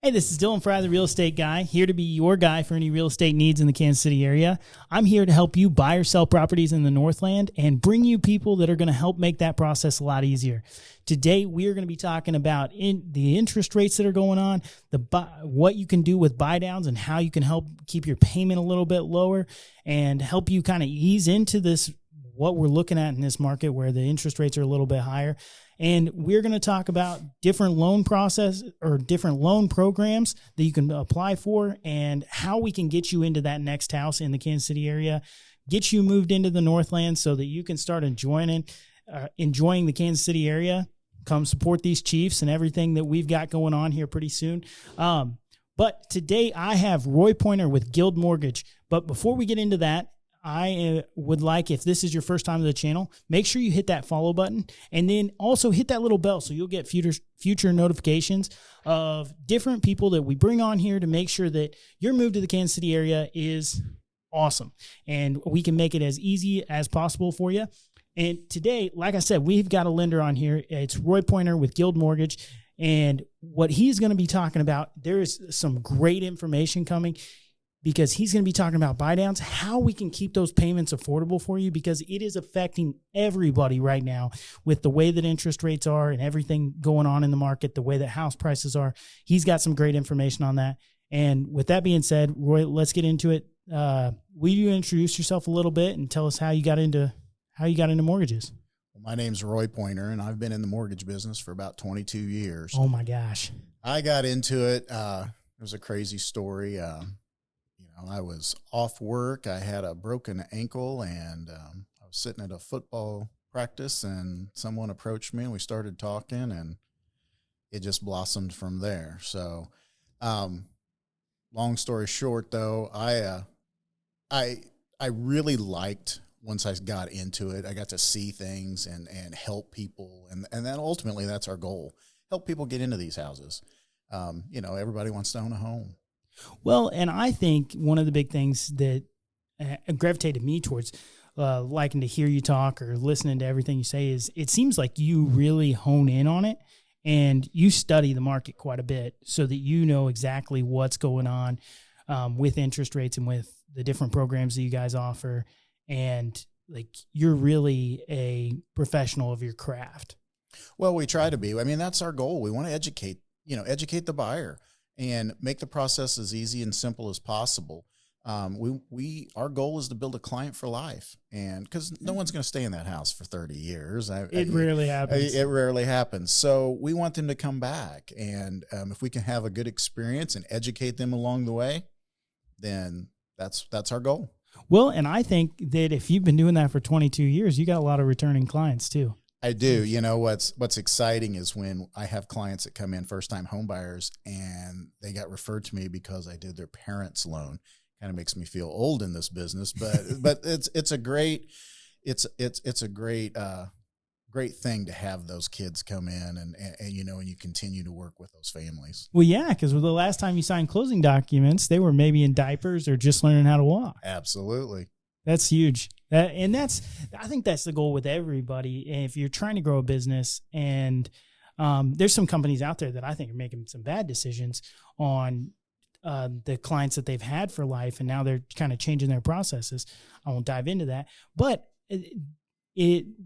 Hey, this is Dylan Fry, the Real Estate Guy, here to be your guy for any real estate needs in the Kansas City area. I'm here to help you buy or sell properties in the Northland and bring you people that are going to help make that process a lot easier. Today, we are going to be talking about the interest rates that are going on, what you can do with buy downs and how you can help keep your payment a little bit lower and help you kind of ease into this, what we're looking at in this market where the interest rates are a little bit higher. And we're going to talk about different loan process or different loan programs that you can apply for and how we can get you into that next house in the Kansas City area, get you moved into the Northland so that you can start enjoying the Kansas City area. Come support these Chiefs and everything that we've got going on here pretty soon. But today I have Roy Pointer with Guild Mortgage. But before we get into that, I would like, if this is your first time to the channel, make sure you hit that follow button and then also hit that little bell so you'll get future notifications of different people that we bring on here to make sure that your move to the Kansas City area is awesome and we can make it as easy as possible for you. And today, like I said, we've got a lender on here. It's Roy Pointer with Guild Mortgage. And what he's going to be talking about, there is some great information coming, because he's going to be talking about buy downs, how we can keep those payments affordable for you, because it is affecting everybody right now with the way that interest rates are and everything going on in the market, the way that house prices are. He's got some great information on that. And with that being said, Roy, let's get into it. Will you introduce yourself a little bit and tell us how you got into mortgages? Well, my name's Roy Pointer, and I've been in the mortgage business for about 22 years. Oh my gosh. I got into it. It was a crazy story. I was off work. I had a broken ankle, and I was sitting at a football practice, and someone approached me, and we started talking, and it just blossomed from there. So, long story short, though, I really liked, once I got into it, I got to see things and help people, and then ultimately that's our goal: help people get into these houses. Everybody wants to own a home. Well, and I think one of the big things that gravitated me towards liking to hear you talk or listening to everything you say is it seems like you really hone in on it and you study the market quite a bit so that you know exactly what's going on with interest rates and with the different programs that you guys offer. And like, you're really a professional of your craft. Well, we try to be. I mean, that's our goal. We want to educate the buyer and make the process as easy and simple as possible. Our goal is to build a client for life, and because no one's going to stay in that house for 30 years. It rarely happens. It rarely happens. So we want them to come back, and if we can have a good experience and educate them along the way, then that's our goal. Well, and I think that if you've been doing that for 22 years, you got a lot of returning clients too. I do. You know, what's exciting is when I have clients that come in, first-time home buyers, and they got referred to me because I did their parents' loan. Kind of makes me feel old in this business, but it's a great great thing to have those kids come in and you continue to work with those families. Well, yeah, because the last time you signed closing documents, they were maybe in diapers or just learning how to walk. Absolutely. That's huge. I think that's the goal with everybody. And if you're trying to grow a business, and there's some companies out there that I think are making some bad decisions on the clients that they've had for life, and now they're kind of changing their processes. I won't dive into that. But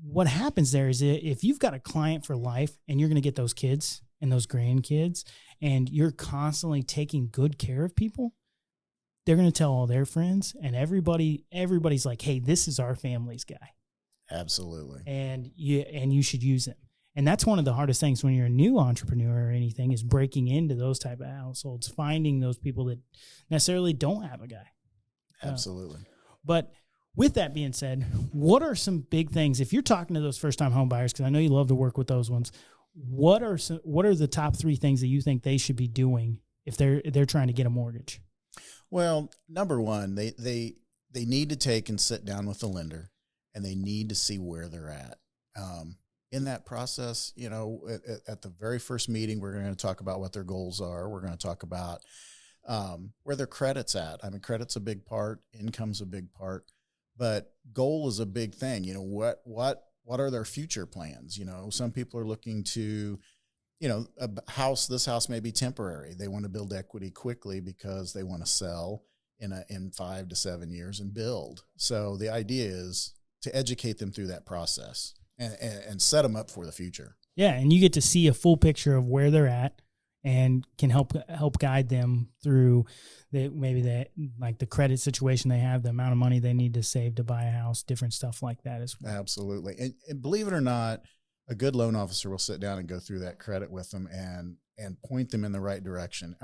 what happens there is if you've got a client for life and you're going to get those kids and those grandkids, and you're constantly taking good care of people, they're going to tell all their friends, and everybody's like, hey, this is our family's guy. Absolutely. And you should use him. And that's one of the hardest things when you're a new entrepreneur or anything, is breaking into those type of households, finding those people that necessarily don't have a guy. Absolutely. But with that being said, what are some big things, if you're talking to those first-time home buyers, because I know you love to work with those ones, what are the top 3 things that you think they should be doing if they're trying to get a mortgage? Well, number one, they need to take and sit down with the lender, and they need to see where they're at. In that process, at the very first meeting, we're going to talk about what their goals are. We're going to talk about where their credit's at. I mean, credit's a big part, income's a big part, but goal is a big thing. What are their future plans? Some people are looking to this house may be temporary. They want to build equity quickly because they want to sell in 5 to 7 years and build. So the idea is to educate them through that process and set them up for the future. Yeah, and you get to see a full picture of where they're at and can help guide them through the credit situation they have, the amount of money they need to save to buy a house, different stuff like that as well. Absolutely. And believe it or not, a good loan officer will sit down and go through that credit with them and point them in the right direction.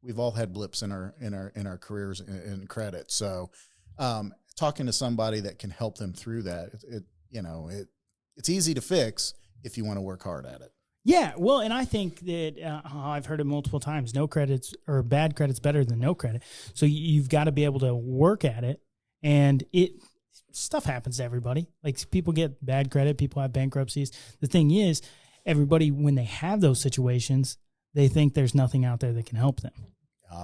We've all had blips in our careers in credit. So, talking to somebody that can help them through that, it's easy to fix if you want to work hard at it. Yeah, well, and I think that I've heard it multiple times, no credits or bad credit's better than no credit. So you've got to be able to work at it, and stuff happens to everybody. Like, people get bad credit, people have bankruptcies. The thing is, everybody, when they have those situations, they think there's nothing out there that can help them.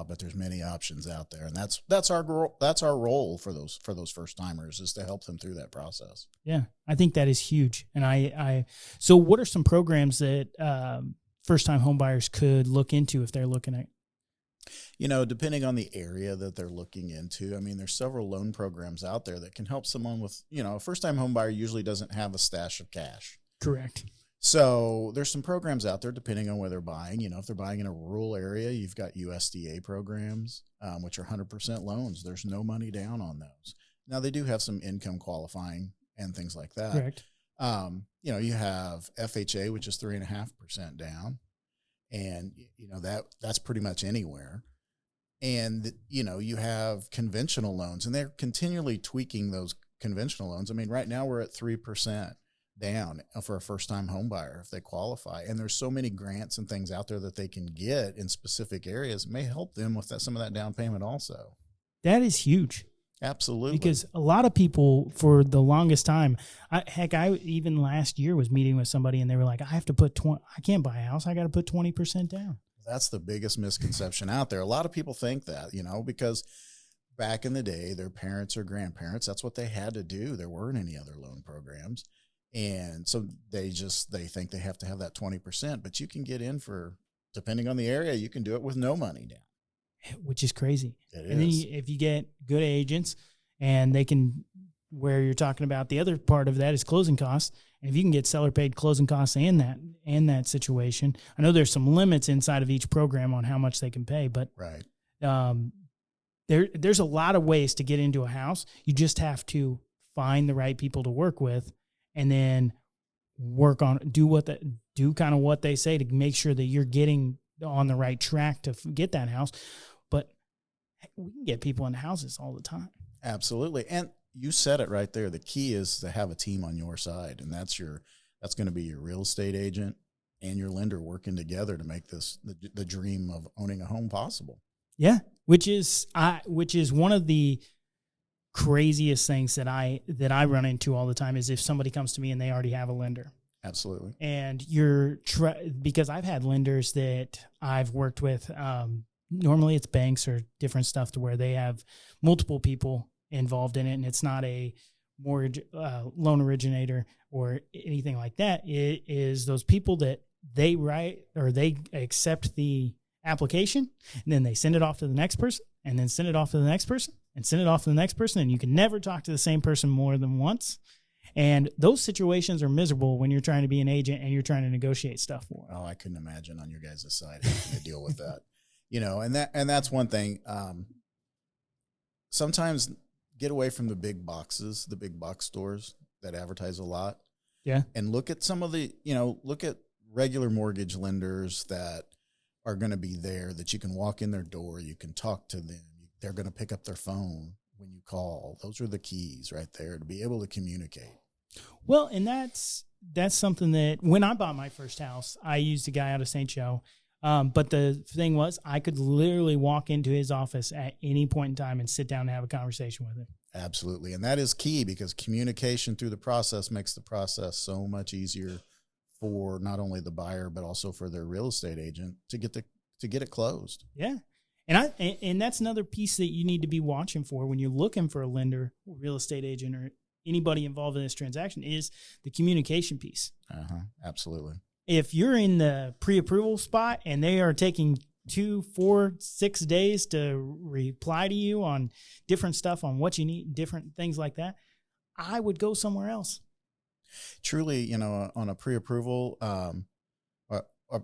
But there's many options out there, and that's our role for those first timers, is to help them through that process. Yeah, I think that is huge. And so what are some programs that first time home buyers could look into if they're looking at? Depending on the area that they're looking into, I mean, there's several loan programs out there that can help someone with, a first time home buyer usually doesn't have a stash of cash. Correct. So there's some programs out there depending on where they're buying. If they're buying in a rural area, you've got USDA programs, which are 100% loans. There's no money down on those. Now, they do have some income qualifying and things like that. Correct. You have FHA, which is 3.5% down. And, that's pretty much anywhere. And, you have conventional loans, and they're continually tweaking those conventional loans. I mean, right now we're at 3% down for a first-time home buyer if they qualify. And there's so many grants and things out there that they can get in specific areas. It may help them with some of that down payment also. That is huge. Absolutely. Because a lot of people, for the longest time, I even last year was meeting with somebody and they were like, I can't buy a house. I got to put 20% down. That's the biggest misconception out there. A lot of people think that, because back in the day, their parents or grandparents, that's what they had to do. There weren't any other loan programs. And so they think they have to have that 20%, but you can get in for, depending on the area, you can do it with no money down. Which is crazy. It and is. Then if you get good agents and they can, where you're talking about the other part of that is closing costs. And if you can get seller paid closing costs and that situation, I know there's some limits inside of each program on how much they can pay, but right. There's a lot of ways to get into a house. You just have to find the right people to work with, and then do kind of what they say to make sure that you're getting on the right track to get that house. But we can get people into houses all the time. Absolutely. And you said it right there. The key is to have a team on your side, and that's going to be your real estate agent and your lender working together to make this the dream of owning a home possible. Yeah, which is one of the craziest things that I run into all the time is if somebody comes to me and they already have a lender. Absolutely. And because I've had lenders that I've worked with, normally it's banks or different stuff to where they have multiple people involved in it, and it's not a mortgage loan originator or anything like that. It is those people that they write or they accept the application, and then they send it off to the next person, and then send it off to the next person, and send it off to the next person, and you can never talk to the same person more than once. And those situations are miserable when you're trying to be an agent and you're trying to negotiate stuff for them. Oh, I couldn't imagine on your guys' side having to deal with that. And that's one thing. Sometimes get away from the big boxes, the big box stores that advertise a lot. Yeah. And look at some of the, look at regular mortgage lenders that are going to be there, that you can walk in their door, you can talk to them. They're going to pick up their phone when you call. Those are the keys right there to be able to communicate. Well, and that's something that when I bought my first house, I used a guy out of St. Joe. But the thing was, I could literally walk into his office at any point in time and sit down and have a conversation with him. Absolutely. And that is key, because communication through the process makes the process so much easier for not only the buyer, but also for their real estate agent to get it closed. Yeah. And that's another piece that you need to be watching for when you're looking for a lender, or real estate agent, or anybody involved in this transaction, is the communication piece. Absolutely. if you're in the pre-approval spot and they are taking 2, 4, 6 days to reply to you on different stuff on what you need, different things like that, I would go somewhere else. Truly, on a pre-approval,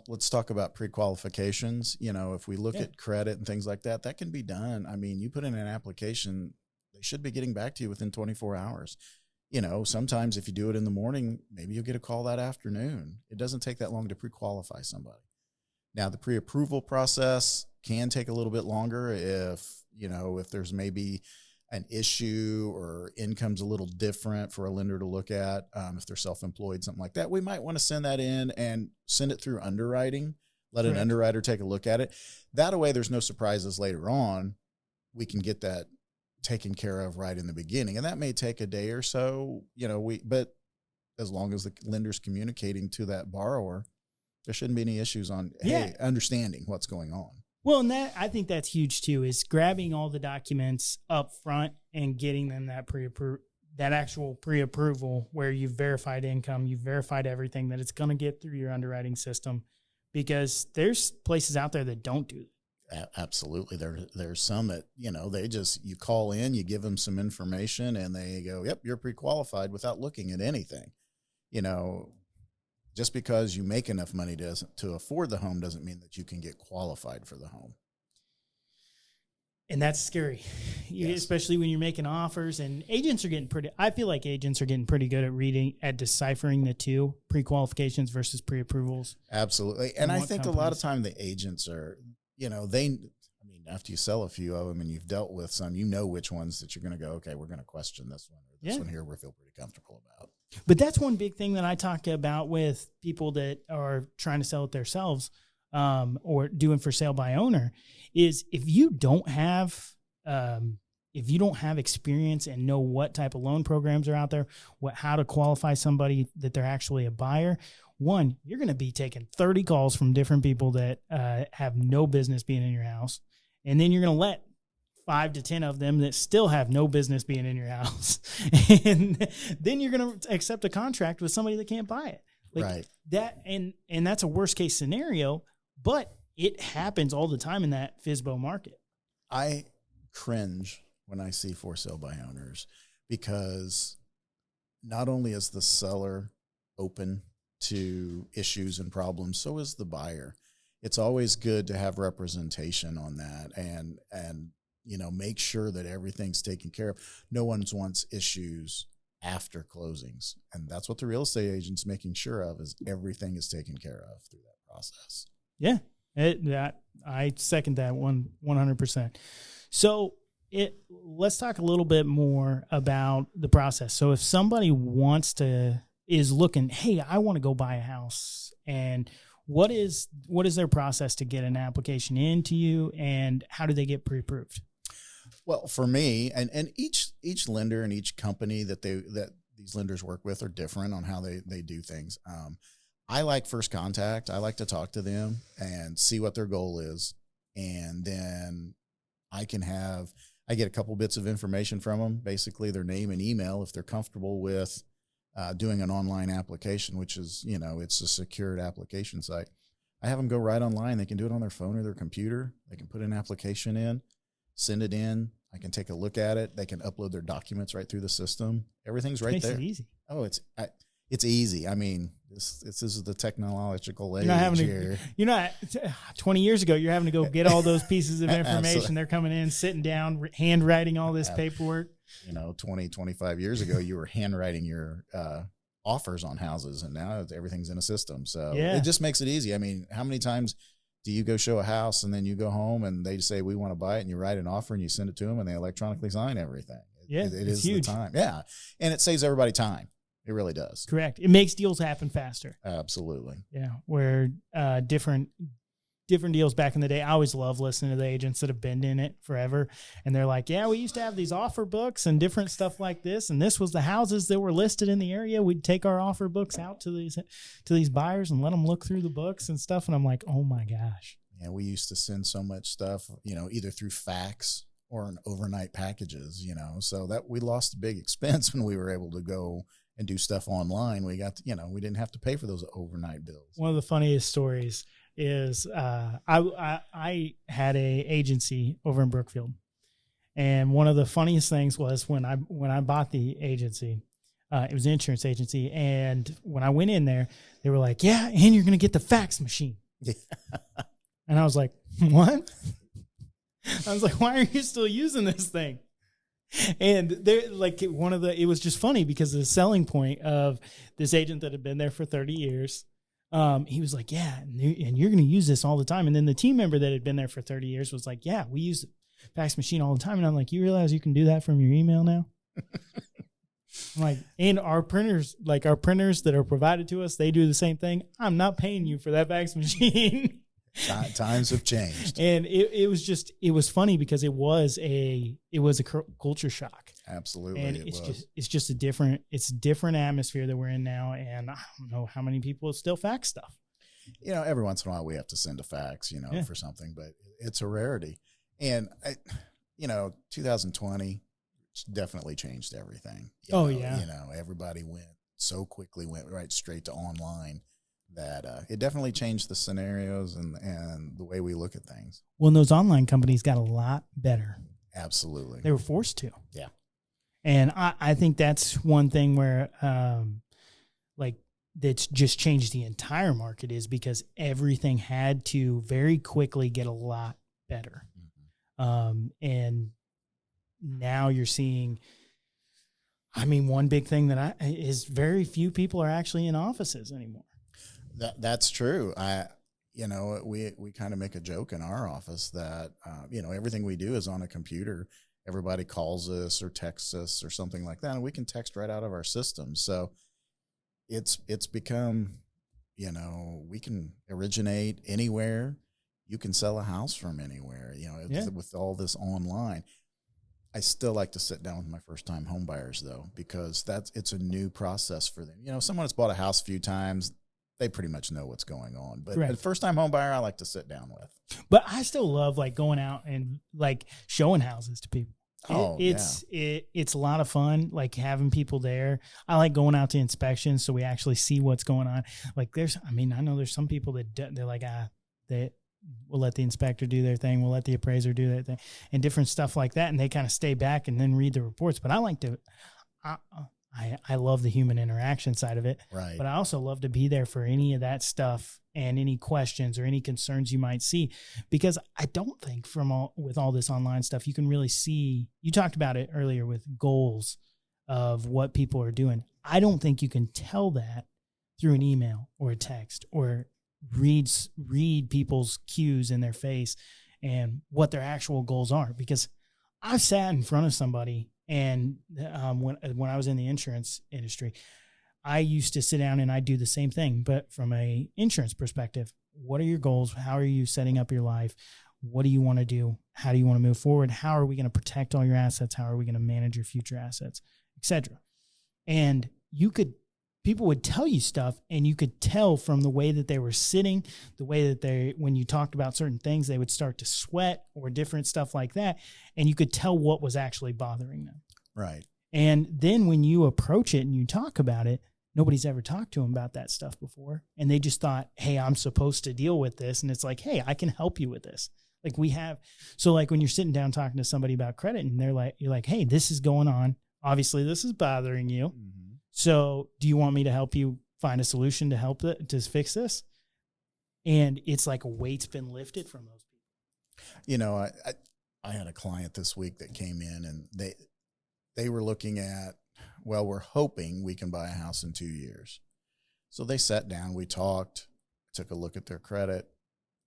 let's talk about pre-qualifications. If we look at credit and things like that, that can be done. I mean, you put in an application, they should be getting back to you within 24 hours. Sometimes if you do it in the morning, maybe you'll get a call that afternoon. It doesn't take that long to pre-qualify somebody. Now, the pre-approval process can take a little bit longer if there's maybe an issue or income's a little different for a lender to look at. If they're self-employed, something like that, we might want to send that in and send it through underwriting, let an underwriter take a look at it. That way there's no surprises later on. We can get that taken care of right in the beginning. And that may take a day or so, but as long as the lender's communicating to that borrower, there shouldn't be any issues on, understanding what's going on. Well, and I think that's huge too, is grabbing all the documents up front and getting them that actual pre-approval where you've verified income, you've verified everything, that it's going to get through your underwriting system, because there's places out there that don't do that. Absolutely. There's some that, you call in, you give them some information and they go, yep, you're pre-qualified without looking at anything. Just because you make enough money to afford the home doesn't mean that you can get qualified for the home. And that's scary, especially when you're making offers. And I feel like agents are getting pretty good at deciphering the two, pre-qualifications versus pre-approvals. Absolutely. And I think a lot of time the agents are, after you sell a few of them and you've dealt with some, which ones that you're going to go, okay, we're going to question this one, or this one here we feel pretty comfortable about. But that's one big thing that I talk about with people that are trying to sell it themselves, or doing for sale by owner, is if you don't have experience and know what type of loan programs are out there, how to qualify somebody that they're actually a buyer, one, you're going to be taking 30 calls from different people that have no business being in your house. And then you're going to let 5 to 10 of them that still have no business being in your house. And then you're going to accept a contract with somebody that can't buy it. Right. That, and that's a worst case scenario, but it happens all the time in that FSBO market. I cringe when I see for sale by owners, because not only is the seller open to issues and problems, so is the buyer. It's always good to have representation on that and make sure that everything's taken care of. No one wants issues after closings. And that's what the real estate agent's making sure of, is everything is taken care of through that process. Yeah, I second that 100%. So let's talk a little bit more about the process. So if somebody is looking, hey, I want to go buy a house, and what is their process to get an application into you, and how do they get pre-approved? Well, for me, and each lender and each company that these lenders work with are different on how they do things. I like first contact. I like to talk to them and see what their goal is, and then I get a couple bits of information from them, basically their name and email, if they're comfortable with doing an online application, which is, it's a secured application site. I have them go right online. They can do it on their phone or their computer. They can put an application in, send it in. I can take a look at it. They can upload their documents right through the system. Everything's right there. Makes it easy. Oh, it's easy. I mean, this is the technological age here. 20 years ago, you're having to go get all those pieces of information. They're coming in, sitting down, handwriting all this paperwork. 20, 25 years ago, you were handwriting your offers on houses, and now everything's in a system. So it just makes it easy. I mean, how many times do you go show a house and then you go home and they say, we want to buy it, and you write an offer and you send it to them and they electronically sign everything. It is huge. The time. Yeah. And it saves everybody time. It really does. Correct. It makes deals happen faster. Absolutely. Yeah. Where different deals back in the day, I always love listening to the agents that have been in it forever. And they're like, yeah, we used to have these offer books and different stuff like this. And this was the houses that were listed in the area. We'd take our offer books out to these buyers and let them look through the books and stuff. And I'm like, oh my gosh. Yeah. We used to send so much stuff, either through fax or in overnight packages, so that we lost a big expense when we were able to go and do stuff online, we got, we didn't have to pay for those overnight bills. One of the funniest stories is I had a agency over in Brookfield. And one of the funniest things was when I bought the agency, it was an insurance agency. And when I went in there, they were like, yeah, and you're going to get the fax machine. Yeah. And I was like, what? I was like, why are you still using this thing? And they're like, it was just funny because the selling point of this agent that had been there for 30 years, he was like, yeah, and you're going to use this all the time. And then the team member that had been there for 30 years was like, yeah, we use the fax machine all the time. And I'm like, you realize you can do that from your email now? I'm like, and our printers that are provided to us, they do the same thing. I'm not paying you for that fax machine. Times have changed. And it was funny because it was a culture shock. Absolutely. And it's just a different atmosphere that we're in now. And I don't know how many people still fax stuff. Every once in a while we have to send a fax, for something, but it's a rarity. And 2020 definitely changed everything. Everybody went right straight to online that it definitely changed the scenarios and the way we look at things. Well, and those online companies got a lot better. Absolutely. They were forced to. Yeah. And I think that's one thing where that's just changed the entire market is because everything had to very quickly get a lot better. Mm-hmm. And now you're seeing, one big thing that is very few people are actually in offices anymore. That's true. We kind of make a joke in our office that, everything we do is on a computer. Everybody calls us or texts us or something like that, and we can text right out of our system. So it's become, we can originate anywhere. You can sell a house from anywhere, with all this online. I still like to sit down with my first-time home buyers, though, because it's a new process for them. Someone that's bought a house a few times, they pretty much know what's going on. But a first-time home buyer, I like to sit down with. But I still love going out and showing houses to people. It's a lot of fun, having people there. I like going out to inspections so we actually see what's going on. I know there's some people that they're like, that we'll let the inspector do their thing. We'll let the appraiser do their thing and different stuff like that. And they kind of stay back and then read the reports. But I like to, I love the human interaction side of it. Right. But I also love to be there for any of that stuff and any questions or any concerns you might see, because I don't think with all this online stuff, you can really see, you talked about it earlier with goals of what people are doing. I don't think you can tell that through an email or a text or read people's cues in their face and what their actual goals are, because I've sat in front of somebody and when I was in the insurance industry, I used to sit down and I do the same thing, but from a insurance perspective. What are your goals? How are you setting up your life? What do you want to do? How do you want to move forward? How are we going to protect all your assets? How are we going to manage your future assets, etc.? And people would tell you stuff, and you could tell from the way that they were sitting, the way that when you talked about certain things, they would start to sweat or different stuff like that. And you could tell what was actually bothering them. Right. And then when you approach it and you talk about it, nobody's ever talked to them about that stuff before. And they just thought, hey, I'm supposed to deal with this. And it's like, hey, I can help you with this. So when you're sitting down talking to somebody about credit and you're like, hey, this is going on. Obviously this is bothering you. Mm-hmm. So do you want me to help you find a solution to fix this? And it's like a weight's been lifted from those people. I had a client this week that came in and they were looking at, well, we're hoping we can buy a house in 2 years. So they sat down, we talked, took a look at their credit,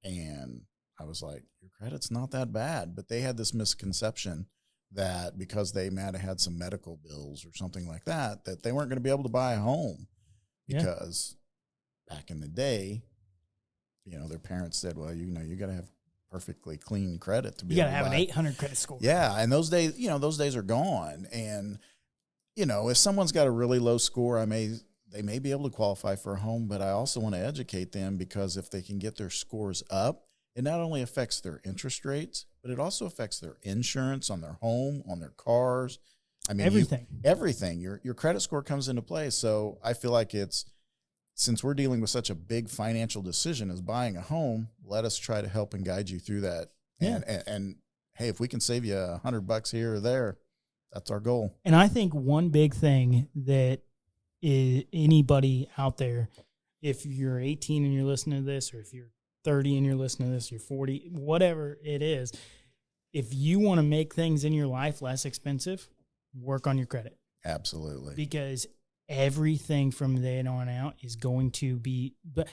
and I was like, your credit's not that bad. But they had this misconception that because they might have had some medical bills or something like that, that they weren't going to be able to buy a home because back in the day, their parents said, well, you got to have perfectly clean credit to be able to buy. You got to have an 800 credit score. Yeah. And those days are gone. And, if someone's got a really low score, they may be able to qualify for a home, but I also want to educate them, because if they can get their scores up, it not only affects their interest rates, but it also affects their insurance on their home, on their cars. I mean, everything. Everything. Your credit score comes into play. So I feel like since we're dealing with such a big financial decision as buying a home, let us try to help and guide you through that. And hey, if we can save you $100 here or there, that's our goal. And I think one big thing that is anybody out there, if you're 18 and you're listening to this, or if you're 30 and you're listening to this, you're 40, whatever it is, if you want to make things in your life less expensive, work on your credit. Absolutely. Because everything from then on out is going to be, but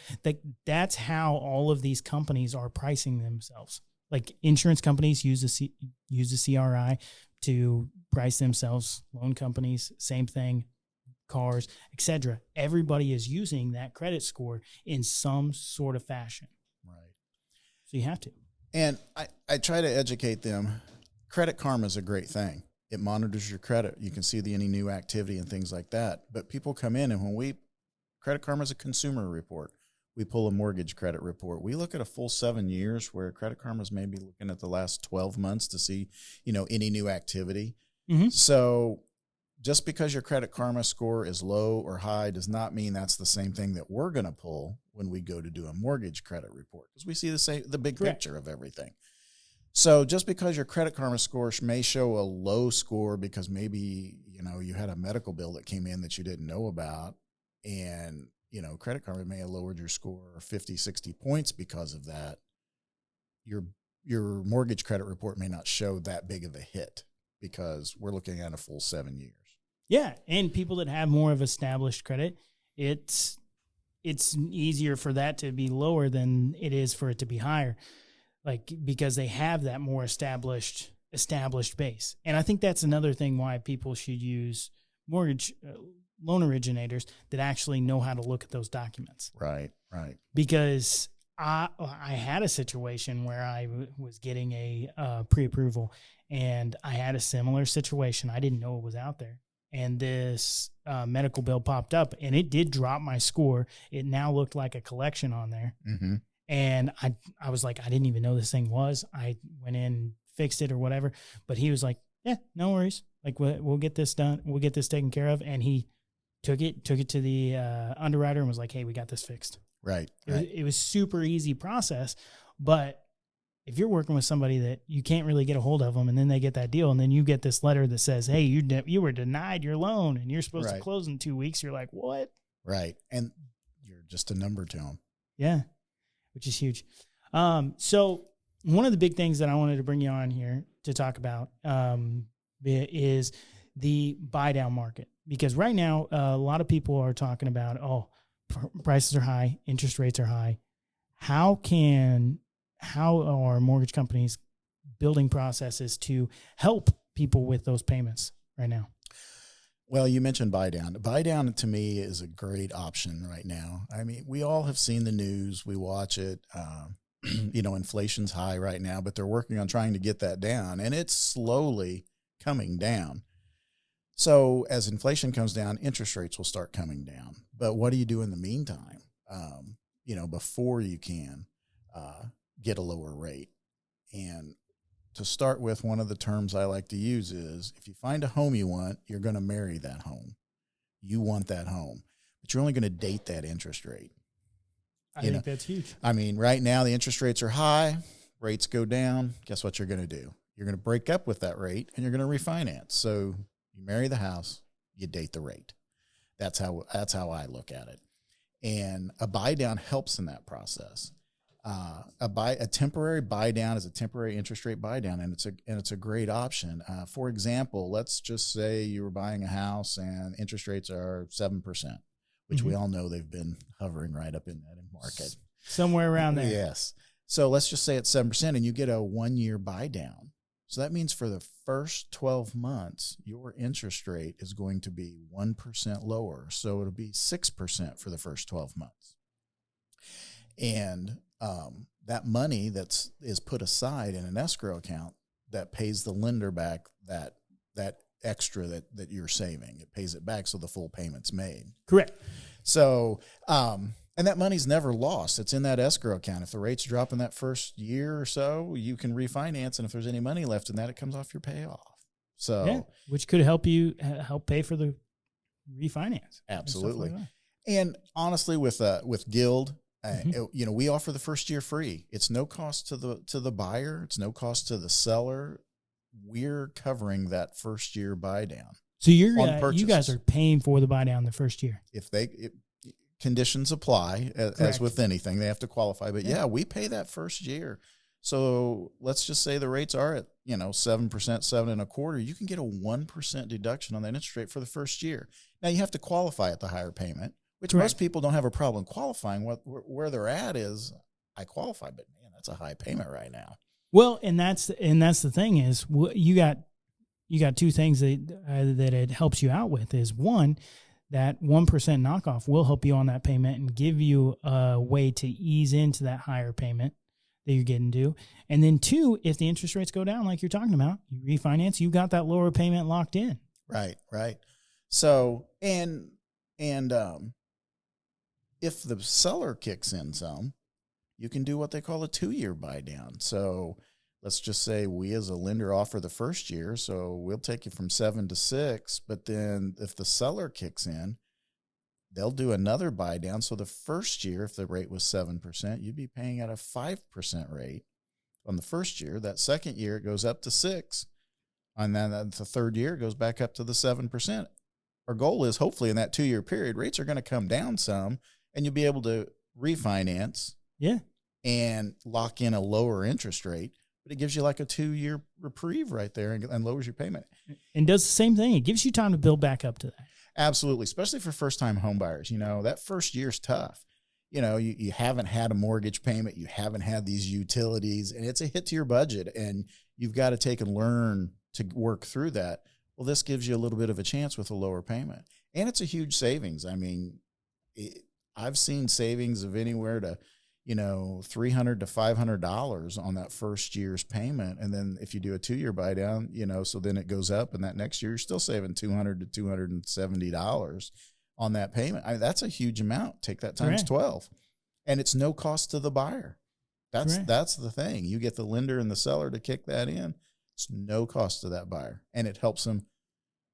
that's how all of these companies are pricing themselves. Like insurance companies use the CRI to price themselves. Loan companies, same thing. Cars, etc. Everybody is using that credit score in some sort of fashion. Right. So you have to. And I try to educate them. Credit Karma is a great thing. It monitors your credit. You can see any new activity and things like that. But people come in, and Credit Karma is a consumer report. We pull a mortgage credit report. We look at a full 7 years, where Credit Karma is maybe looking at the last 12 months to see, any new activity. Mm-hmm. So just because your Credit Karma score is low or high does not mean that's the same thing that we're going to pull when we go to do a mortgage credit report, because we see the big Correct. picture of everything. So just because your Credit Karma score may show a low score because maybe, you had a medical bill that came in that you didn't know about, and, Credit Karma may have lowered your score 50, 60 points because of that, your mortgage credit report may not show that big of a hit because we're looking at a full 7 years. Yeah, and people that have more of established credit, it's easier for that to be lower than it is for it to be higher, like because they have that more established base. And I think that's another thing why people should use mortgage loan originators that actually know how to look at those documents. Right. Because I had a situation where I was getting a pre-approval, and I had a similar situation. I didn't know it was out there. And this medical bill popped up, and it did drop my score. It now looked like a collection on there. Mm-hmm. And I was like, I didn't even know this thing was. I went in, fixed it or whatever. But he was like, yeah, no worries. Like, we'll get this done. We'll get this taken care of. And he took it to the underwriter and was like, hey, we got this fixed. Right. It was super easy process. But if you're working with somebody that you can't really get a hold of them, and then they get that deal, and then you get this letter that says, hey, you were denied your loan and you're supposed to close in 2 weeks. You're like, what? Right. And you're just a number to them. Yeah. Which is huge. So one of the big things that I wanted to bring you on here to talk about is the buy down market, because right now a lot of people are talking about, prices are high, interest rates are high. How are mortgage companies building processes to help people with those payments right now? Well, you mentioned buy down. Buy down to me is a great option right now. I mean, we all have seen the news. We watch it. Inflation's high right now, but they're working on trying to get that down, and it's slowly coming down. So as inflation comes down, interest rates will start coming down. But what do you do in the meantime, before you can get a lower rate? And to start with, one of the terms I like to use is, if you find a home you want, you're going to marry that home. You want that home, but you're only going to date that interest rate. I think that's huge. I mean, right now the interest rates are high, rates go down. Guess what you're going to do? You're going to break up with that rate, and you're going to refinance. So you marry the house, you date the rate. That's how I look at it. And a buy down helps in that process. A temporary buy down is a temporary interest rate buy down, and it's a great option. For example, let's just say you were buying a house and interest rates are 7%, which we all know they've been hovering right up in that market, somewhere around there. Yes. So let's just say it's 7%, and you get a 1-year buy down. So that means for the first 12 months, your interest rate is going to be 1% lower. So it'll be 6% for the first 12 months. And that money is put aside in an escrow account that pays the lender back that extra that you're saving. It pays it back, so the full payment's made. Correct. So, and that money's never lost. It's in that escrow account. If the rates drop in that first year or so, you can refinance, and if there's any money left in that, it comes off your payoff. So which could help you help pay for the refinance. Absolutely. Like and honestly, with Guild, Mm-hmm. we offer the first year free. It's no cost to the buyer. It's no cost to the seller. We're covering that first year buy down. So you guys are paying for the buy down the first year. If conditions apply, as with anything, they have to qualify. But yeah, we pay that first year. So let's just say the rates are at 7%, 7.25%. You can get a 1% deduction on that interest rate for the first year. Now you have to qualify at the higher payment, which most people don't have a problem qualifying. Where they're at is, I qualify, but man, that's a high payment right now. Well, and that's the thing is, you got two things that it helps you out with is, one, that 1% knockoff will help you on that payment and give you a way to ease into that higher payment that you're getting due. And then two, if the interest rates go down, like you're talking about, you refinance, you got that lower payment locked in. Right. So, and if the seller kicks in some, you can do what they call a 2-year buy down. So let's just say we as a lender offer the first year, so we'll take you from 7 to 6, but then if the seller kicks in, they'll do another buy down. So the first year, if the rate was 7%, you'd be paying at a 5% rate on the first year. That second year, it goes up to 6%. And then the third year, it goes back up to the 7%. Our goal is, hopefully in that 2-year period, rates are going to come down some, and you'll be able to refinance and lock in a lower interest rate. But it gives you like a 2-year reprieve right there and lowers your payment. And does the same thing. It gives you time to build back up to that. Absolutely, especially for first-time home buyers. That first year's tough. You haven't had a mortgage payment, you haven't had these utilities, and it's a hit to your budget, and you've got to take and learn to work through that. Well, this gives you a little bit of a chance with a lower payment, and it's a huge savings. I mean, I've seen savings of anywhere to $300 to $500 on that first year's payment. And then if you do a 2-year buy down, so then it goes up, and that next year you're still saving $200 to $270 on that payment. That's a huge amount. Take that times 12, and it's no cost to the buyer. That's the thing. You get the lender and the seller to kick that in. It's no cost to that buyer, and it helps them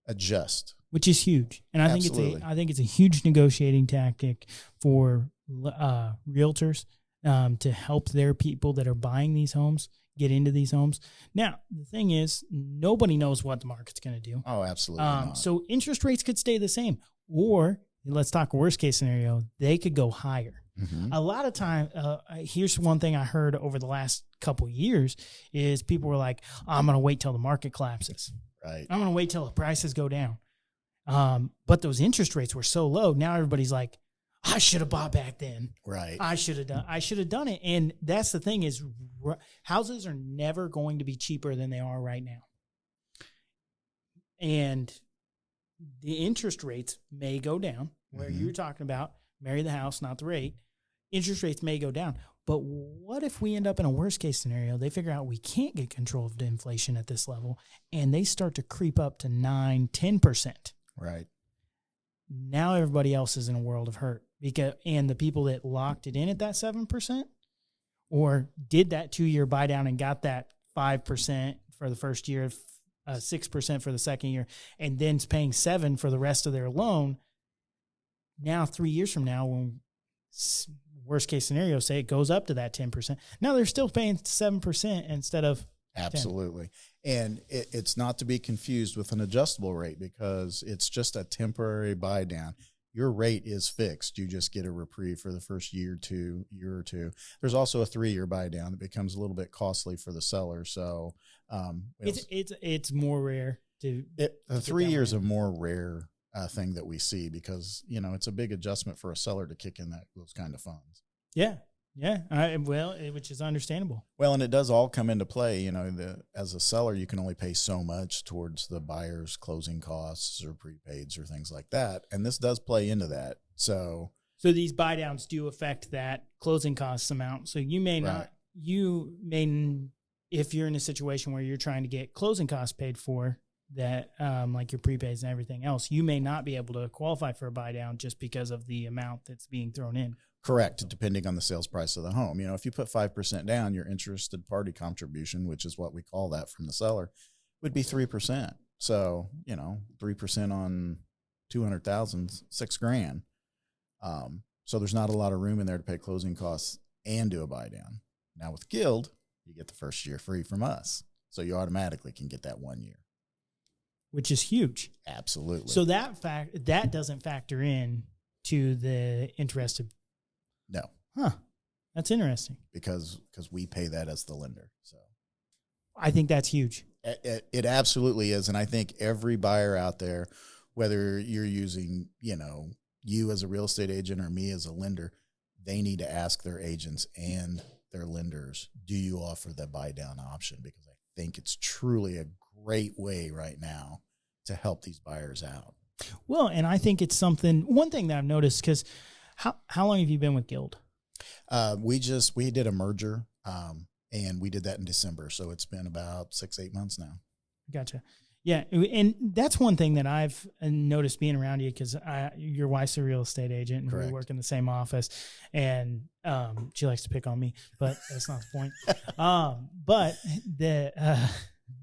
adjust, which is huge. And I think it's a huge negotiating tactic for realtors to help their people that are buying these homes get into these homes. Now, the thing is, nobody knows what the market's going to do. Oh, absolutely not. So interest rates could stay the same, or let's talk worst case scenario, they could go higher. Mm-hmm. A lot of time, here's one thing I heard over the last couple years is people were like, I'm going to wait till the market collapses. Right. I'm going to wait till the prices go down. But those interest rates were so low. Now everybody's like, I should have bought back then. Right. I should have done it. And that's the thing is, houses are never going to be cheaper than they are right now. And the interest rates may go down, where you're talking about marry the house, not the rate. Interest rates may go down. But what if we end up in a worst case scenario? They figure out we can't get control of the inflation at this level, and they start to creep up to 9%, 10%. Right. Now everybody else is in a world of hurt, and the people that locked it in at that 7% or did that 2-year buy down and got that 5% for the first year, 6% for the second year, and then paying 7% for the rest of their loan. Now, 3 years from now, when worst case scenario, say it goes up to that 10%, now they're still paying 7% instead of 10%. Absolutely. And it's not to be confused with an adjustable rate, because it's just a temporary buy down. Your rate is fixed. You just get a reprieve for the first year or two. There's also a 3-year buy down that becomes a little bit costly for the seller. So it's more rare to. The 3 years a more rare thing that we see, because it's a big adjustment for a seller to kick in those kind of funds. Yeah. Which is understandable. Well, and it does all come into play. As a seller, you can only pay so much towards the buyer's closing costs or prepaids or things like that, and this does play into that. So these buy downs do affect that closing costs amount. So you may not. If you're in a situation where you're trying to get closing costs paid for, that like your prepaids and everything else, you may not be able to qualify for a buy down just because of the amount that's being thrown in. Correct, depending on the sales price of the home. If you put 5% down, your interested party contribution, which is what we call that from the seller, would be 3%. So, 3% on 200,000, $6,000. So there's not a lot of room in there to pay closing costs and do a buy down. Now with Guild, you get the first year free from us. So you automatically can get that 1 year. Which is huge. Absolutely. So that doesn't factor in to the interest of. No. Huh. That's interesting. Because we pay that as the lender. So I think that's huge. It absolutely is. And I think every buyer out there, whether you're using, you as a real estate agent or me as a lender, they need to ask their agents and their lenders, do you offer the buy down option? Because I think it's truly a great way right now to help these buyers out. Well, and I think it's one thing that I've noticed, because how long have you been with Guild? We did a merger, and we did that in December. So it's been about 6-8 months now. Gotcha. Yeah. And that's one thing that I've noticed being around you, because your wife's a real estate agent and Correct. we work in the same office, and she likes to pick on me, but that's not the point. But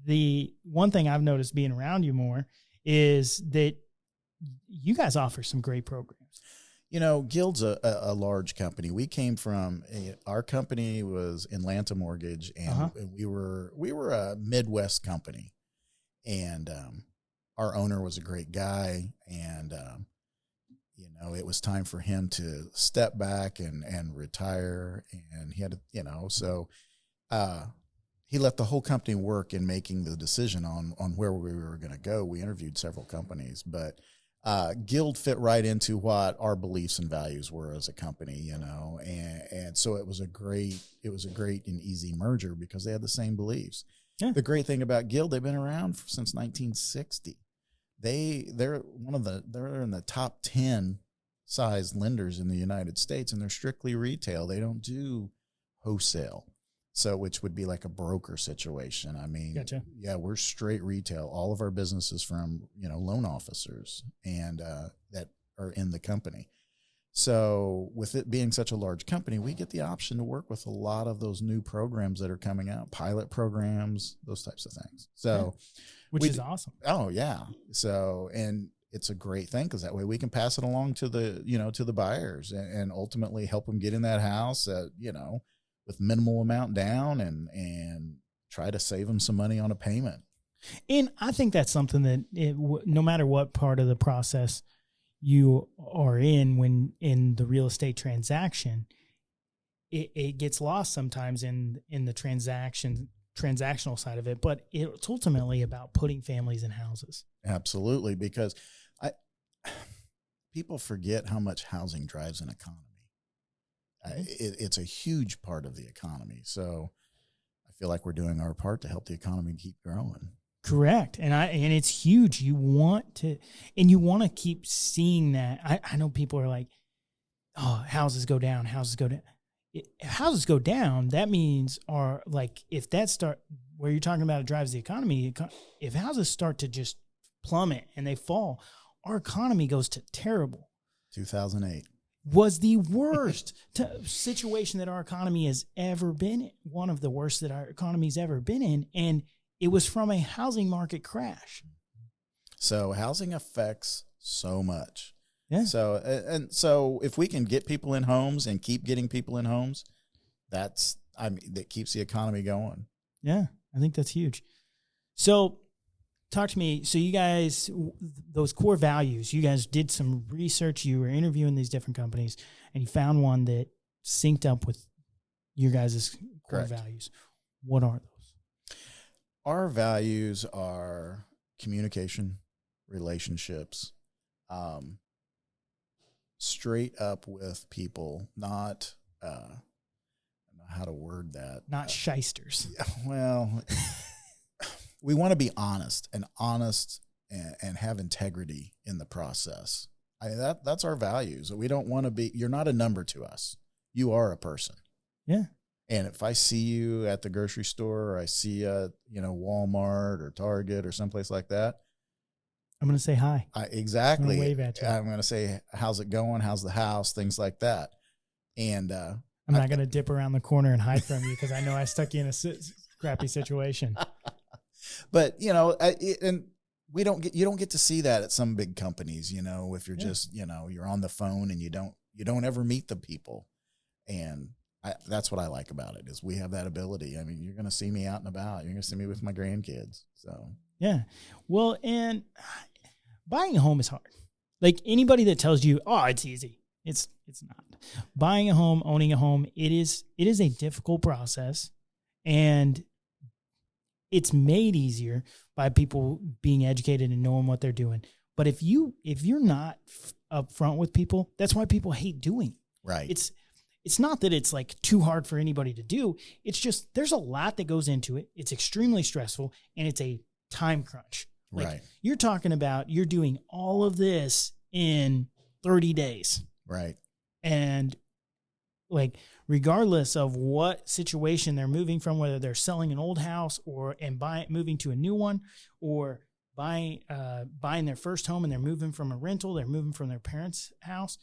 the one thing I've noticed being around you more is that you guys offer some great programs. Guild's a large company. We came from our company was Atlanta Mortgage, and we were a Midwest company, and our owner was a great guy, and it was time for him to step back and retire, and he had to, so he let the whole company work in making the decision on where we were going to go. We interviewed several companies, but Guild fit right into what our beliefs and values were as a company, and so it was a great and easy merger because they had the same beliefs. Yeah. The great thing about Guild, they've been around since 1960. They're in the top 10 size lenders in the United States, and they're strictly retail. They don't do wholesale. So, which would be like a broker situation. I mean, gotcha. Yeah, we're straight retail. All of our business is from, loan officers and that are in the company. So with it being such a large company, we get the option to work with a lot of those new programs that are coming out, pilot programs, those types of things. So, which is awesome. Oh yeah. So, and it's a great thing because that way we can pass it along to the buyers and ultimately help them get in that house with minimal amount down and try to save them some money on a payment. And I think that's something that no matter what part of the process you are when in the real estate transaction, it gets lost sometimes in the transactional side of it, but it's ultimately about putting families in houses. Absolutely. Because people forget how much housing drives an economy. It's a huge part of the economy. So I feel like we're doing our part to help the economy keep growing. Correct. And it's huge. You want to keep seeing that. I know people are like, oh, houses go down. If houses go down, that means if that start where you're talking about it drives the economy, if houses start to just plummet and they fall, our economy goes to terrible. 2008. Was the worst situation that our economy has ever been in, one of the worst that our economy's ever been in, and it was from a housing market crash. So housing affects so much. Yeah. So if we can get people in homes and keep getting people in homes, that keeps the economy going. Yeah, I think that's huge. So talk to me. So you guys, those core values, you guys did some research. You were interviewing these different companies, and you found one that synced up with your guys' core Correct. values. What are those? Our values are communication, relationships, straight up with people, not, I don't know how to word that. Not shysters. Well, we want to be honest and have integrity in the process. That's our values. We don't want to be, you're not a number to us. You are a person. Yeah. And if I see you at the grocery store or I see you at, Walmart or Target or someplace like that, I'm going to say hi. Exactly. I'm going to wave at you. I'm going to say, how's it going? How's the house? Things like that. And I'm not going to dip around the corner and hide from you because I know I stuck you in a crappy situation. But, and you don't get to see that at some big companies, if you're just, you're on the phone and you don't ever meet the people. And that's what I like about it is we have that ability. I mean, you're going to see me out and about. You're going to see me with my grandkids. So, yeah. Well, and buying a home is hard. Like anybody that tells you, oh, it's easy. It's not. Buying a home, owning a home, it is a difficult process, and it's made easier by people being educated and knowing what they're doing. But if you're not upfront with people, that's why people hate doing it. Right. It's not that it's like too hard for anybody to do. It's just there's a lot that goes into it. It's extremely stressful, and it's a time crunch. Like, right. You're talking about you're doing all of this in 30 days. Right. And like, regardless of what situation they're moving from, whether they're selling an old house moving to a new one, or buying their first home and they're moving from a rental, they're moving from their parents' house.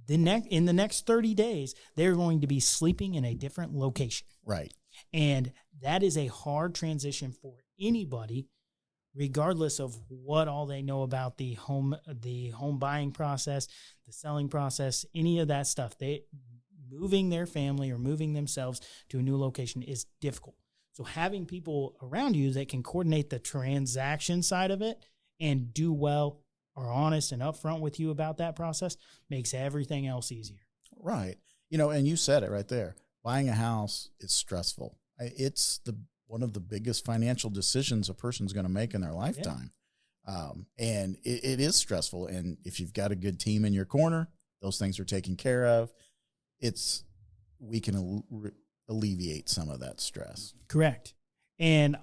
In the next 30 days, they're going to be sleeping in a different location. Right. And that is a hard transition for anybody, regardless of what all they know about the home buying process, the selling process, any of that stuff. Moving their family or moving themselves to a new location is difficult. So having people around you that can coordinate the transaction side of it and do well, are honest and upfront with you about that process, makes everything else easier. Right. And you said it right there. Buying a house is stressful. It's one of the biggest financial decisions a person's going to make in their lifetime. Yeah. And it is stressful. And if you've got a good team in your corner, those things are taken care of. We can alleviate some of that stress. Correct. And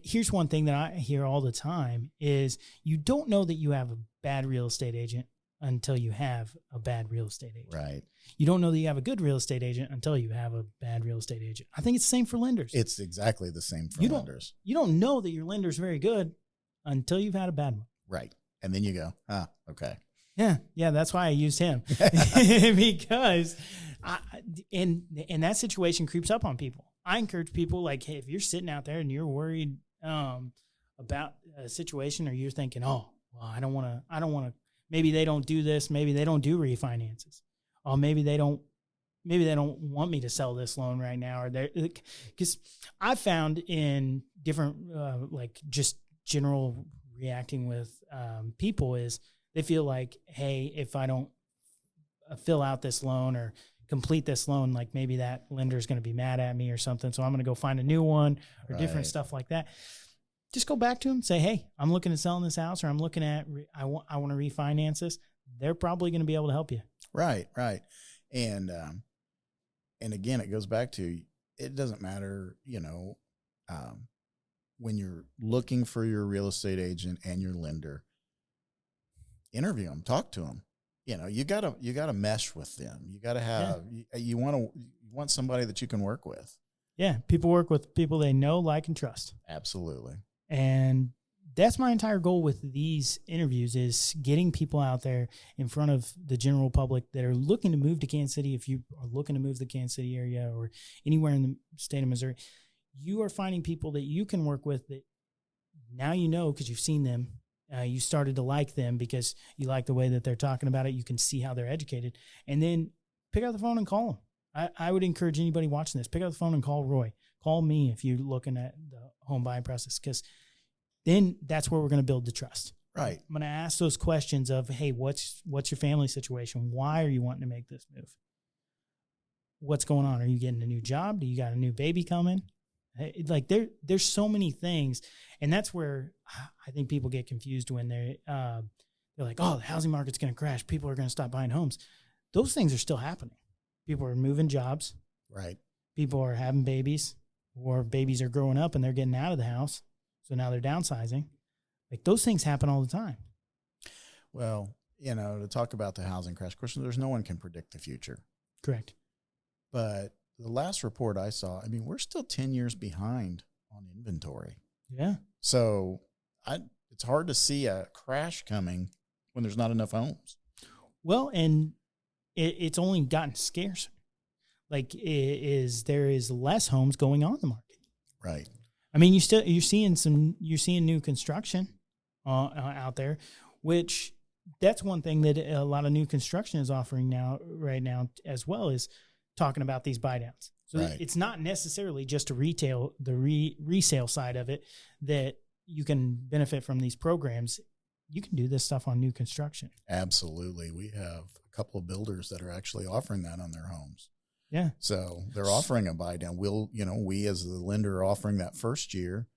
here's one thing that I hear all the time is you don't know that you have a bad real estate agent until you have a bad real estate agent. Right. You don't know that you have a good real estate agent until you have a bad real estate agent. I think it's the same for lenders. It's exactly the same for lenders. You don't know that your lender's very good until you've had a bad one. Right. And then you go, okay. Yeah, that's why I used him. Because and that situation creeps up on people. I encourage people, like, hey, if you're sitting out there and you're worried about a situation, or you're thinking, oh, well, I don't want to, maybe they don't do this, maybe they don't do refinances. Or maybe they don't want me to sell this loan right now, or because I found in different like just general reacting with people is they feel like, hey, if I don't fill out this loan or complete this loan, like maybe that lender is going to be mad at me or something, so I'm going to go find a new one or different stuff like that. Just go back to them and say, hey, I'm looking at selling this house, or I'm looking at I want to refinance this. They're probably going to be able to help you. Right. And again, it goes back to, it doesn't matter, when you're looking for your real estate agent and your lender, interview them, talk to them. You gotta mesh with them. You gotta have, you want somebody that you can work with. Yeah. People work with people they know, like, and trust. Absolutely. And that's my entire goal with these interviews, is getting people out there in front of the general public that are looking to move to Kansas City. If you are looking to move to the Kansas City area or anywhere in the state of Missouri, you are finding people that you can work with that now because you've seen them. You started to like them because you like the way that they're talking about it. You can see how they're educated. And then pick up the phone and call them. I would encourage anybody watching this, pick up the phone and call Roy. Call me if you're looking at the home buying process, because then that's where we're going to build the trust. Right. I'm going to ask those questions of, hey, what's your family situation? Why are you wanting to make this move? What's going on? Are you getting a new job? Do you got a new baby coming? Like there's so many things. And that's where I think people get confused when they're like, oh, the housing market's going to crash. People are going to stop buying homes. Those things are still happening. People are moving jobs. Right. People are having babies, or babies are growing up and they're getting out of the house. So now they're downsizing. Like, those things happen all the time. Well, to talk about the housing crash, of course, there's no one can predict the future. Correct. But the last report I saw, we're still 10 years behind on inventory. Yeah. So it's hard to see a crash coming when there's not enough homes. Well, and it's only gotten scarcer. Like, there is less homes going on the market. Right. I mean, you're seeing new construction out there, which that's one thing that a lot of new construction is offering right now as well, is talking about these buy downs. So right. It's not necessarily just the resale side of it that you can benefit from these programs. You can do this stuff on new construction. Absolutely. We have a couple of builders that are actually offering that on their homes. Yeah. So they're offering a buy down. We as the lender are offering that first year.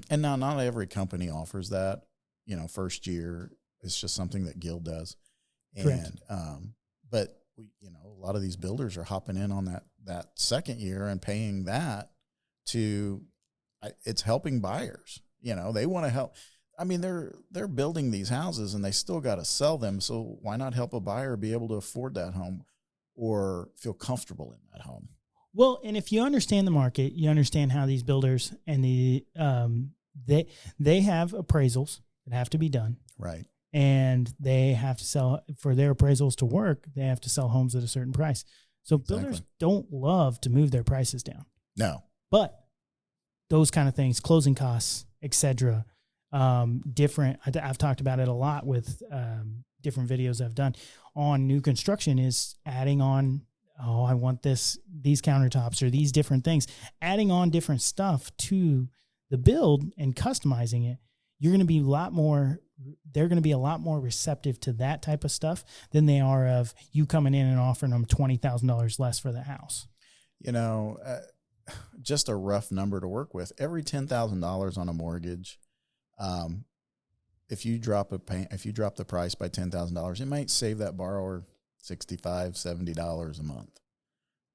And now not every company offers that, first year. It's just something that Guild does. Correct. And, but a lot of these builders are hopping in on that second year and paying that it's helping buyers. They want to help. I mean, they're building these houses and they still got to sell them. So why not help a buyer be able to afford that home or feel comfortable in that home? Well, and if you understand the market, you understand how these builders and they have appraisals that have to be done. Right. And they have to sell, for their appraisals to work, they have to sell homes at a certain price. So builders don't love to move their prices down. No. But those kind of things, closing costs, etc., different. I've talked about it a lot with different videos I've done on new construction, is adding on, I want these countertops or these different things, adding on different stuff to the build and customizing it. They're going to be a lot more receptive to that type of stuff than they are of you coming in and offering them $20,000 less for the house. Just a rough number to work with. Every $10,000 on a mortgage, if you drop the price by $10,000, it might save that borrower $65, $70 a month.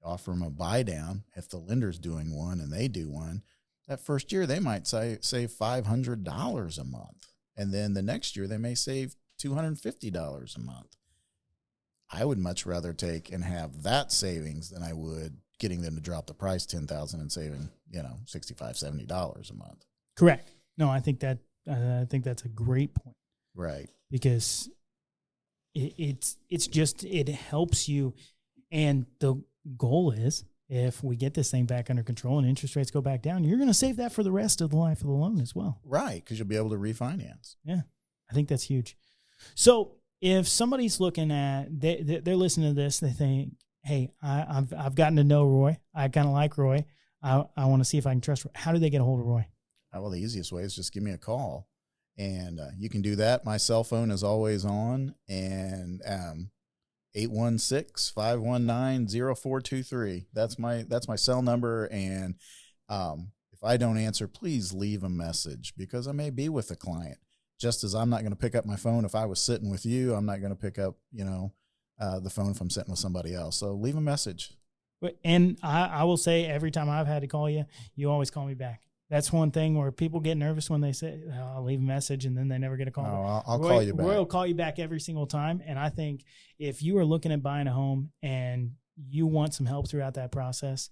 Offer them a buy down. If the lender's doing one and they do one, that first year they might save $500 a month. And then the next year they may save $250 a month. I would much rather take and have that savings than I would getting them to drop the price $10,000 and saving, $65, $70 a month. Correct. No, I think that's a great point. Right. Because it helps you. And the goal is, if we get this thing back under control and interest rates go back down, you're going to save that for the rest of the life of the loan as well. Right, because you'll be able to refinance. Yeah, I think that's huge. So if somebody's looking at, they're listening to this, they think, hey, I've gotten to know Roy. I kind of like Roy. I want to see if I can trust Roy. How do they get a hold of Roy? Well, the easiest way is just give me a call. And you can do that. My cell phone is always on. And 816-519-0423. That's my cell number. And if I don't answer, please leave a message, because I may be with a client. Just as I'm not going to pick up my phone if I was sitting with you, I'm not going to pick up, the phone if I'm sitting with somebody else. So leave a message. And I will say, every time I've had to call you, you always call me back. That's one thing where people get nervous when they say, I'll leave a message, and then they never get a call. Oh, I'll call you back. Roy will call you back every single time. And I think if you are looking at buying a home and you want some help throughout that process,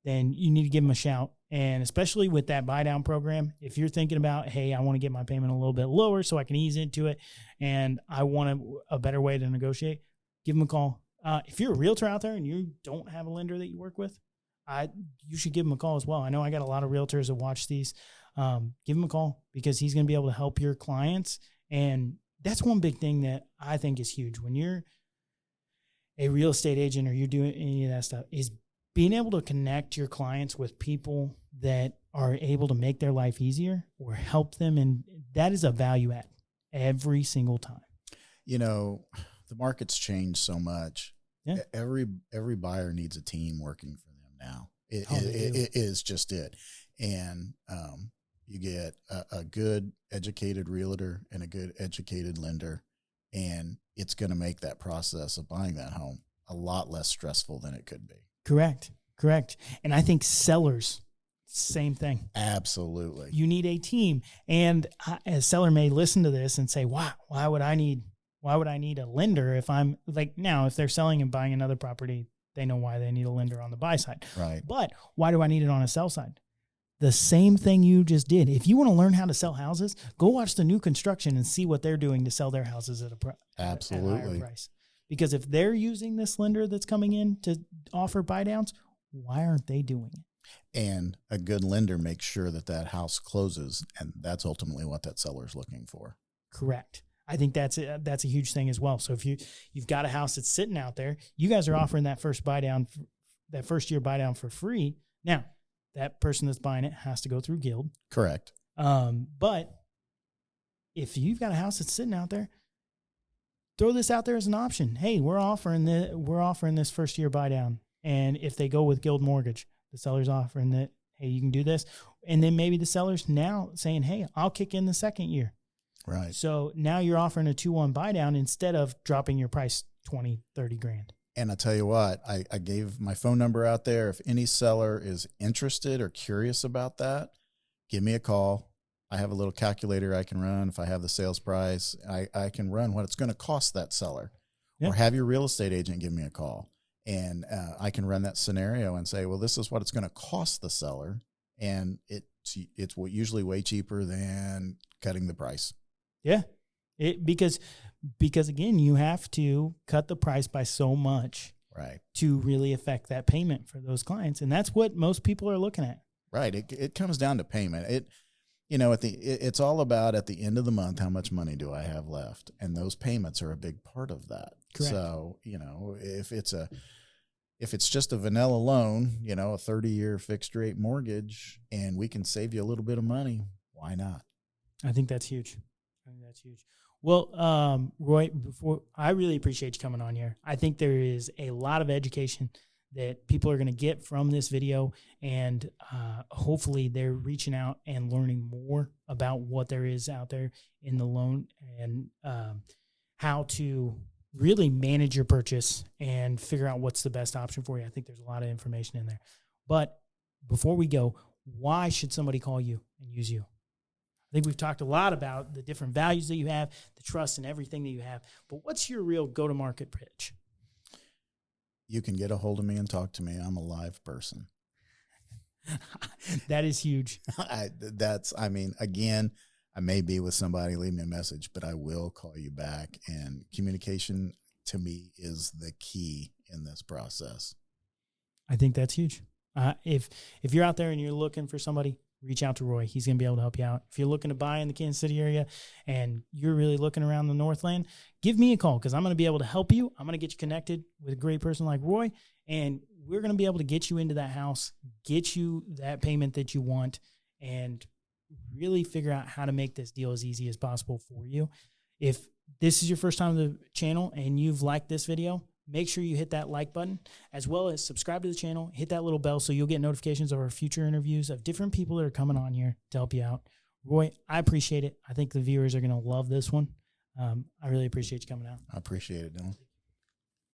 then you need to give them a shout. And especially with that buy down program, if you're thinking about, hey, I want to get my payment a little bit lower so I can ease into it, and I want a better way to negotiate, give them a call. If you're a realtor out there and you don't have a lender that you work with, you should give him a call as well. I know I got a lot of realtors that watch these. Give him a call, because he's going to be able to help your clients. And that's one big thing that I think is huge when you're a real estate agent or you're doing any of that stuff, is being able to connect your clients with people that are able to make their life easier or help them. And that is a value add every single time. The market's changed so much. Yeah. Every buyer needs a team working for them now. It is just it. And you get a good educated realtor and a good educated lender, and it's going to make that process of buying that home a lot less stressful than it could be. Correct. And I think sellers, same thing. Absolutely. You need a team. And a seller may listen to this and say, wow, why would I need a lender if I'm like, now if they're selling and buying another property, they know why they need a lender on the buy side. Right. But why do I need it on a sell side? The same thing you just did. If you want to learn how to sell houses, go watch the new construction and see what they're doing to sell their houses at a higher price. Because if they're using this lender that's coming in to offer buy downs, why aren't they doing it? And a good lender makes sure that that house closes, and that's ultimately what that seller's looking for. Correct. I think that's a huge thing as well. So if you've got a house that's sitting out there, you guys are offering that first year buy down for free. Now, that person that's buying it has to go through Guild. Correct. But if you've got a house that's sitting out there, throw this out there as an option. Hey, we're offering this first year buy down, and if they go with Guild Mortgage, the seller's offering that, hey, you can do this, and then maybe the seller's now saying, hey, I'll kick in the second year. Right. So now you're offering a 2-1 buy down instead of dropping your price 20, 30 grand. And I tell you what, I gave my phone number out there. If any seller is interested or curious about that, give me a call. I have a little calculator I can run. If I have the sales price, I can run what it's going to cost that seller. Yeah. Or have your real estate agent give me a call. And I can run that scenario and say, well, this is what it's going to cost the seller. And it's usually way cheaper than cutting the price. Yeah, because again, you have to cut the price by so much, right, to really affect that payment for those clients, and that's what most people are looking at. Right. It comes down to payment. It's all about at the end of the month, how much money do I have left, and those payments are a big part of that. Correct. So if it's just a vanilla loan, a 30-year fixed rate mortgage, and we can save you a little bit of money, why not? I think that's huge. Well, Roy, I really appreciate you coming on here. I think there is a lot of education that people are going to get from this video, and hopefully they're reaching out and learning more about what there is out there in the loan, and how to really manage your purchase and figure out what's the best option for you. I think there's a lot of information in there. But before we go, why should somebody call you and use you? I think we've talked a lot about the different values that you have, the trust and everything that you have. But what's your real go-to-market pitch? You can get a hold of me and talk to me. I'm a live person. That is huge. Again, I may be with somebody, leave me a message, but I will call you back. And communication, to me, is the key in this process. I think that's huge. If you're out there and you're looking for somebody, reach out to Roy. He's going to be able to help you out. If you're looking to buy in the Kansas City area and you're really looking around the Northland, give me a call, because I'm going to be able to help you. I'm going to get you connected with a great person like Roy, and we're going to be able to get you into that house, get you that payment that you want, and really figure out how to make this deal as easy as possible for you. If this is your first time on the channel and you've liked this video, make sure you hit that like button, as well as subscribe to the channel, hit that little bell so you'll get notifications of our future interviews of different people that are coming on here to help you out. Roy, I appreciate it. I think the viewers are going to love this one. I really appreciate you coming out. I appreciate it, Dylan.